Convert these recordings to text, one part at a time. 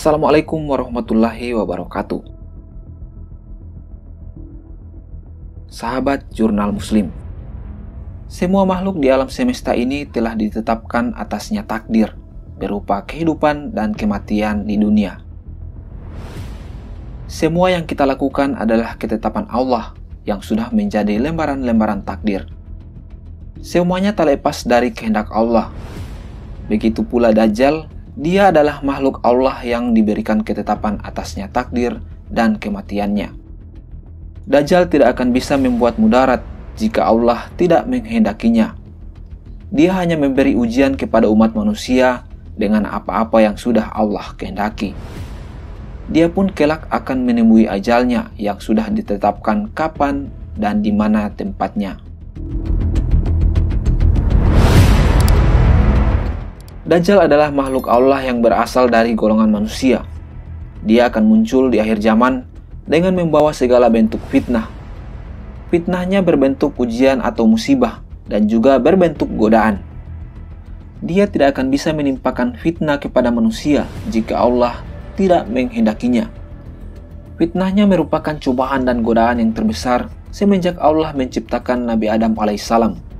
Assalamualaikum warahmatullahi wabarakatuh. Sahabat Jurnal Muslim, semua makhluk di alam semesta ini telah ditetapkan atasnya takdir berupa kehidupan dan kematian di dunia. Semua yang kita lakukan adalah ketetapan Allah yang sudah menjadi lembaran-lembaran takdir. Semuanya tak lepas dari kehendak Allah. Begitu pula Dajjal, dia adalah makhluk Allah yang diberikan ketetapan atasnya takdir dan kematiannya. Dajjal tidak akan bisa membuat mudarat jika Allah tidak menghendakinya. Dia hanya memberi ujian kepada umat manusia dengan apa-apa yang sudah Allah kehendaki. Dia pun kelak akan menemui ajalnya yang sudah ditetapkan kapan dan di mana tempatnya. Dajjal adalah makhluk Allah yang berasal dari golongan manusia. Dia akan muncul di akhir zaman dengan membawa segala bentuk fitnah. Fitnahnya berbentuk ujian atau musibah dan juga berbentuk godaan. Dia tidak akan bisa menimpakan fitnah kepada manusia jika Allah tidak menghendakinya. Fitnahnya merupakan cobaan dan godaan yang terbesar semenjak Allah menciptakan Nabi Adam alaihissalam.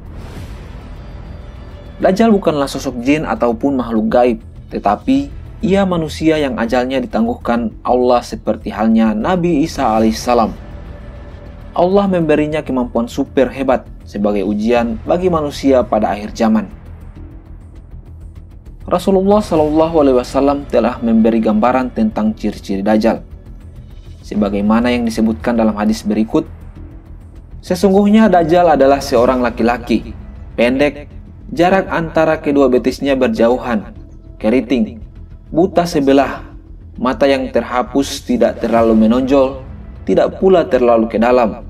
Dajjal bukanlah sosok jin ataupun makhluk gaib, tetapi ia manusia yang ajalnya ditangguhkan Allah seperti halnya Nabi Isa alaihissalam. Allah memberinya kemampuan super hebat sebagai ujian bagi manusia pada akhir zaman. Rasulullah SAW telah memberi gambaran tentang ciri-ciri Dajjal. Sebagaimana yang disebutkan dalam hadis berikut, sesungguhnya Dajjal adalah seorang laki-laki, pendek, jarak antara kedua betisnya berjauhan, keriting, buta sebelah, mata yang terhapus tidak terlalu menonjol, tidak pula terlalu ke dalam.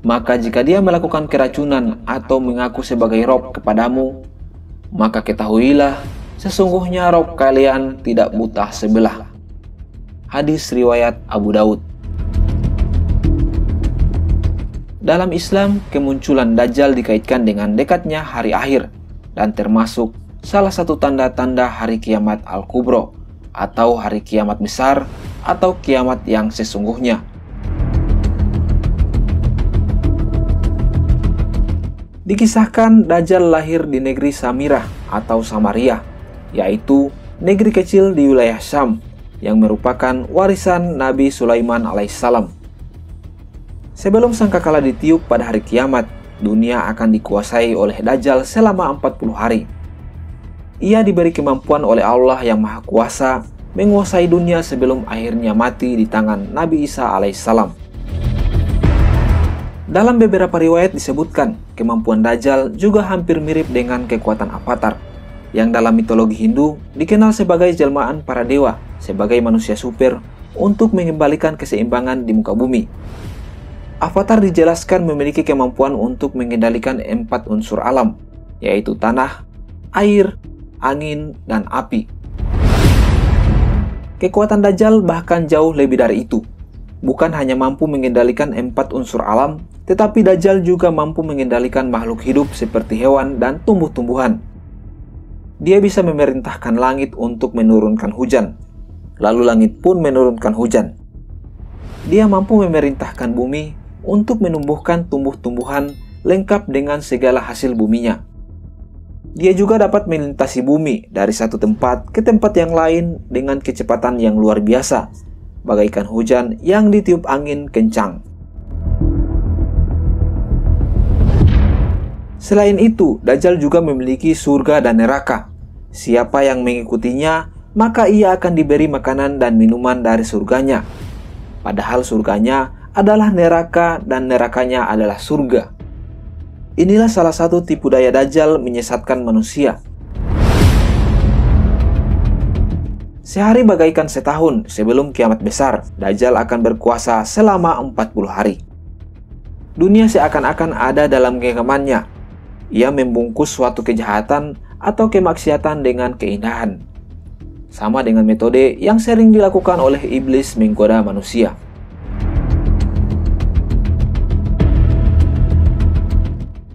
Maka jika dia melakukan keracunan atau mengaku sebagai Rob kepadamu, maka ketahuilah, sesungguhnya Rob kalian tidak buta sebelah. Hadis riwayat Abu Daud. Dalam Islam, kemunculan Dajjal dikaitkan dengan dekatnya hari akhir dan termasuk salah satu tanda-tanda hari kiamat Al-Kubro atau hari kiamat besar atau kiamat yang sesungguhnya. Dikisahkan Dajjal lahir di negeri Samirah atau Samaria, yaitu negeri kecil di wilayah Syam yang merupakan warisan Nabi Sulaiman alaihissalam. Sebelum sangkakala ditiup pada hari kiamat, dunia akan dikuasai oleh Dajjal selama 40 hari. Ia diberi kemampuan oleh Allah yang Maha Kuasa menguasai dunia sebelum akhirnya mati di tangan Nabi Isa alaihissalam. Dalam beberapa riwayat disebutkan, kemampuan Dajjal juga hampir mirip dengan kekuatan Avatar, yang dalam mitologi Hindu dikenal sebagai jelmaan para dewa, sebagai manusia super untuk mengembalikan keseimbangan di muka bumi. Avatar dijelaskan memiliki kemampuan untuk mengendalikan 4 unsur alam, yaitu tanah, air, angin, dan api. Kekuatan Dajjal bahkan jauh lebih dari itu. Bukan hanya mampu mengendalikan 4 unsur alam, tetapi Dajjal juga mampu mengendalikan makhluk hidup seperti hewan dan tumbuh-tumbuhan. Dia bisa memerintahkan langit untuk menurunkan hujan, lalu langit pun menurunkan hujan. Dia mampu memerintahkan bumi untuk menumbuhkan tumbuh-tumbuhan lengkap dengan segala hasil buminya. Dia juga dapat melintasi bumi dari satu tempat ke tempat yang lain dengan kecepatan yang luar biasa, bagaikan hujan yang ditiup angin kencang. Selain itu, Dajjal juga memiliki surga dan neraka. Siapa yang mengikutinya, maka ia akan diberi makanan dan minuman dari surganya. Padahal surganya adalah neraka dan nerakanya adalah surga. Inilah salah satu tipu daya Dajjal menyesatkan manusia. Sehari bagaikan setahun sebelum kiamat besar, Dajjal akan berkuasa selama 40 hari. Dunia seakan-akan ada dalam genggamannya. Ia membungkus suatu kejahatan atau kemaksiatan dengan keindahan. Sama dengan metode yang sering dilakukan oleh iblis menggoda manusia.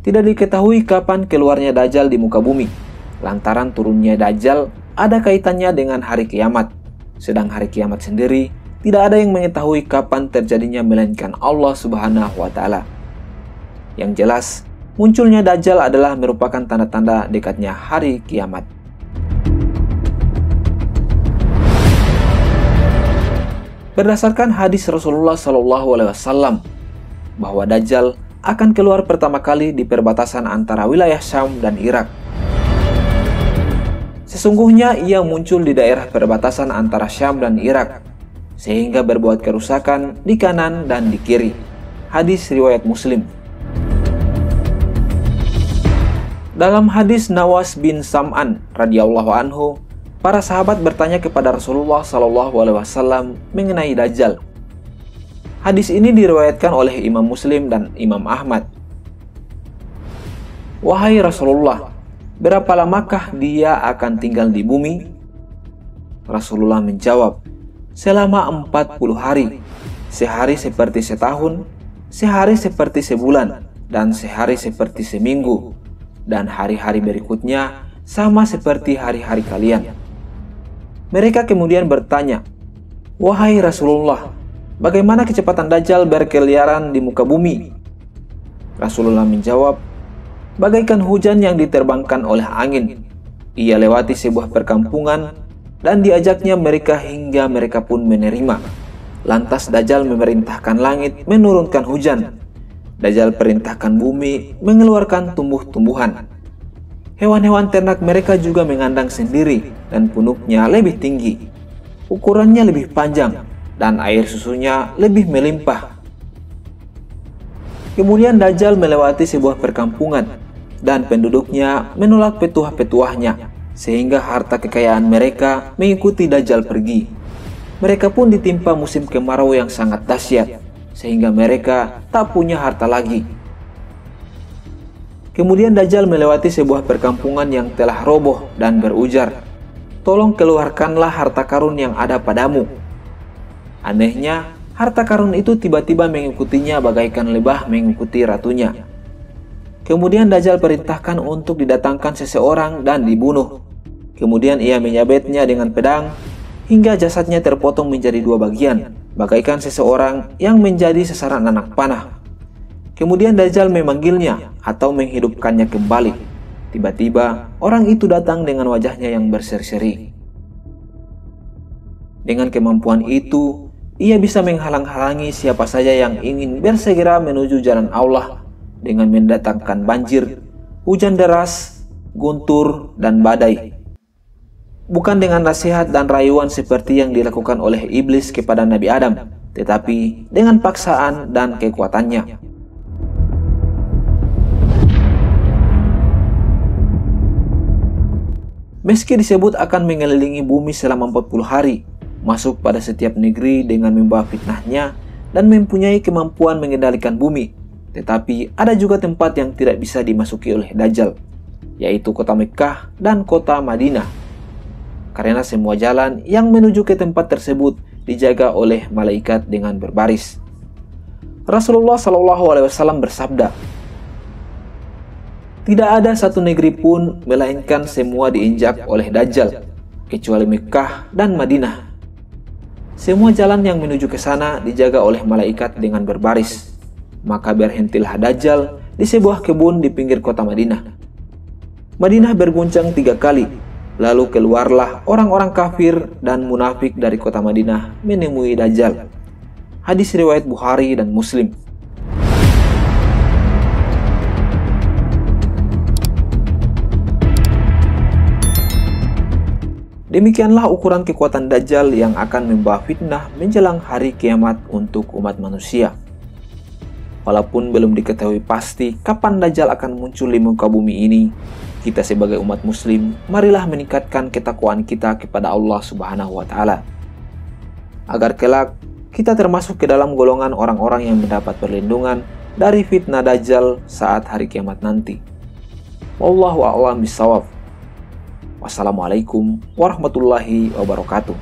Tidak diketahui kapan keluarnya Dajjal di muka bumi. Lantaran turunnya Dajjal ada kaitannya dengan hari kiamat. Sedang hari kiamat sendiri, tidak ada yang mengetahui kapan terjadinya melainkan Allah Subhanahu wa Ta'ala. Yang jelas, munculnya Dajjal adalah merupakan tanda-tanda dekatnya hari kiamat. Berdasarkan hadis Rasulullah SAW bahwa Dajjal akan keluar pertama kali di perbatasan antara wilayah Syam dan Irak. Sesungguhnya ia muncul di daerah perbatasan antara Syam dan Irak, sehingga berbuat kerusakan di kanan dan di kiri. Hadis riwayat Muslim. Dalam hadis Nawas bin Sam'an radhiyallahu anhu, para sahabat bertanya kepada Rasulullah SAW mengenai Dajjal. Hadis ini diriwayatkan oleh Imam Muslim dan Imam Ahmad. Wahai Rasulullah, berapa lamakah dia akan tinggal di bumi? Rasulullah menjawab, selama 40 hari, sehari seperti setahun, sehari seperti sebulan, dan sehari seperti seminggu, dan hari-hari berikutnya sama seperti hari-hari kalian. Mereka kemudian bertanya, wahai Rasulullah, bagaimana kecepatan Dajjal berkeliaran di muka bumi? Rasulullah menjawab, bagaikan hujan yang diterbangkan oleh angin. Ia lewati sebuah perkampungan dan diajaknya mereka hingga mereka pun menerima. Lantas Dajjal memerintahkan langit menurunkan hujan. Dajjal perintahkan bumi mengeluarkan tumbuh-tumbuhan. Hewan-hewan ternak mereka juga mengandang sendiri dan punuknya lebih tinggi. Ukurannya lebih panjang dan air susunya lebih melimpah. Kemudian Dajjal melewati sebuah perkampungan dan penduduknya menolak petuah-petuahnya, sehingga harta kekayaan mereka mengikuti Dajjal pergi. Mereka pun ditimpa musim kemarau yang sangat dahsyat, sehingga mereka tak punya harta lagi. Kemudian Dajjal melewati sebuah perkampungan yang telah roboh dan berujar, tolong keluarkanlah harta karun yang ada padamu. Anehnya, harta karun itu tiba-tiba mengikutinya bagaikan lebah mengikuti ratunya. Kemudian Dajjal perintahkan untuk didatangkan seseorang dan dibunuh. Kemudian ia menyabetnya dengan pedang hingga jasadnya terpotong menjadi 2 bagian, bagaikan seseorang yang menjadi sasaran anak panah. Kemudian Dajjal memanggilnya atau menghidupkannya kembali. Tiba-tiba orang itu datang dengan wajahnya yang berseri-seri. Dengan kemampuan itu, ia bisa menghalang-halangi siapa saja yang ingin bersegera menuju jalan Allah dengan mendatangkan banjir, hujan deras, guntur, dan badai. Bukan dengan nasihat dan rayuan seperti yang dilakukan oleh iblis kepada Nabi Adam, tetapi dengan paksaan dan kekuatannya. Meski disebut akan mengelilingi bumi selama 40 hari, masuk pada setiap negeri dengan membawa fitnahnya dan mempunyai kemampuan mengendalikan bumi, tetapi ada juga tempat yang tidak bisa dimasuki oleh Dajjal, yaitu kota Mekkah dan kota Madinah. Karena semua jalan yang menuju ke tempat tersebut dijaga oleh malaikat dengan berbaris. Rasulullah SAW bersabda, tidak ada satu negeri pun melainkan semua diinjak oleh Dajjal, kecuali Mekkah dan Madinah. Semua jalan yang menuju ke sana dijaga oleh malaikat dengan berbaris. Maka berhentilah Dajjal di sebuah kebun di pinggir kota Madinah. Madinah berguncang 3 kali, lalu keluarlah orang-orang kafir dan munafik dari kota Madinah menemui Dajjal. Hadis riwayat Bukhari dan Muslim. Demikianlah ukuran kekuatan Dajjal yang akan membawa fitnah menjelang hari kiamat untuk umat manusia. Walaupun belum diketahui pasti kapan Dajjal akan muncul di muka bumi ini, kita sebagai umat muslim, marilah meningkatkan ketakwaan kita kepada Allah Subhanahu wa Ta'ala, agar kelak kita termasuk ke dalam golongan orang-orang yang mendapat perlindungan dari fitnah Dajjal saat hari kiamat nanti. Wallahu a'lam bishawab. Wassalamualaikum warahmatullahi wabarakatuh.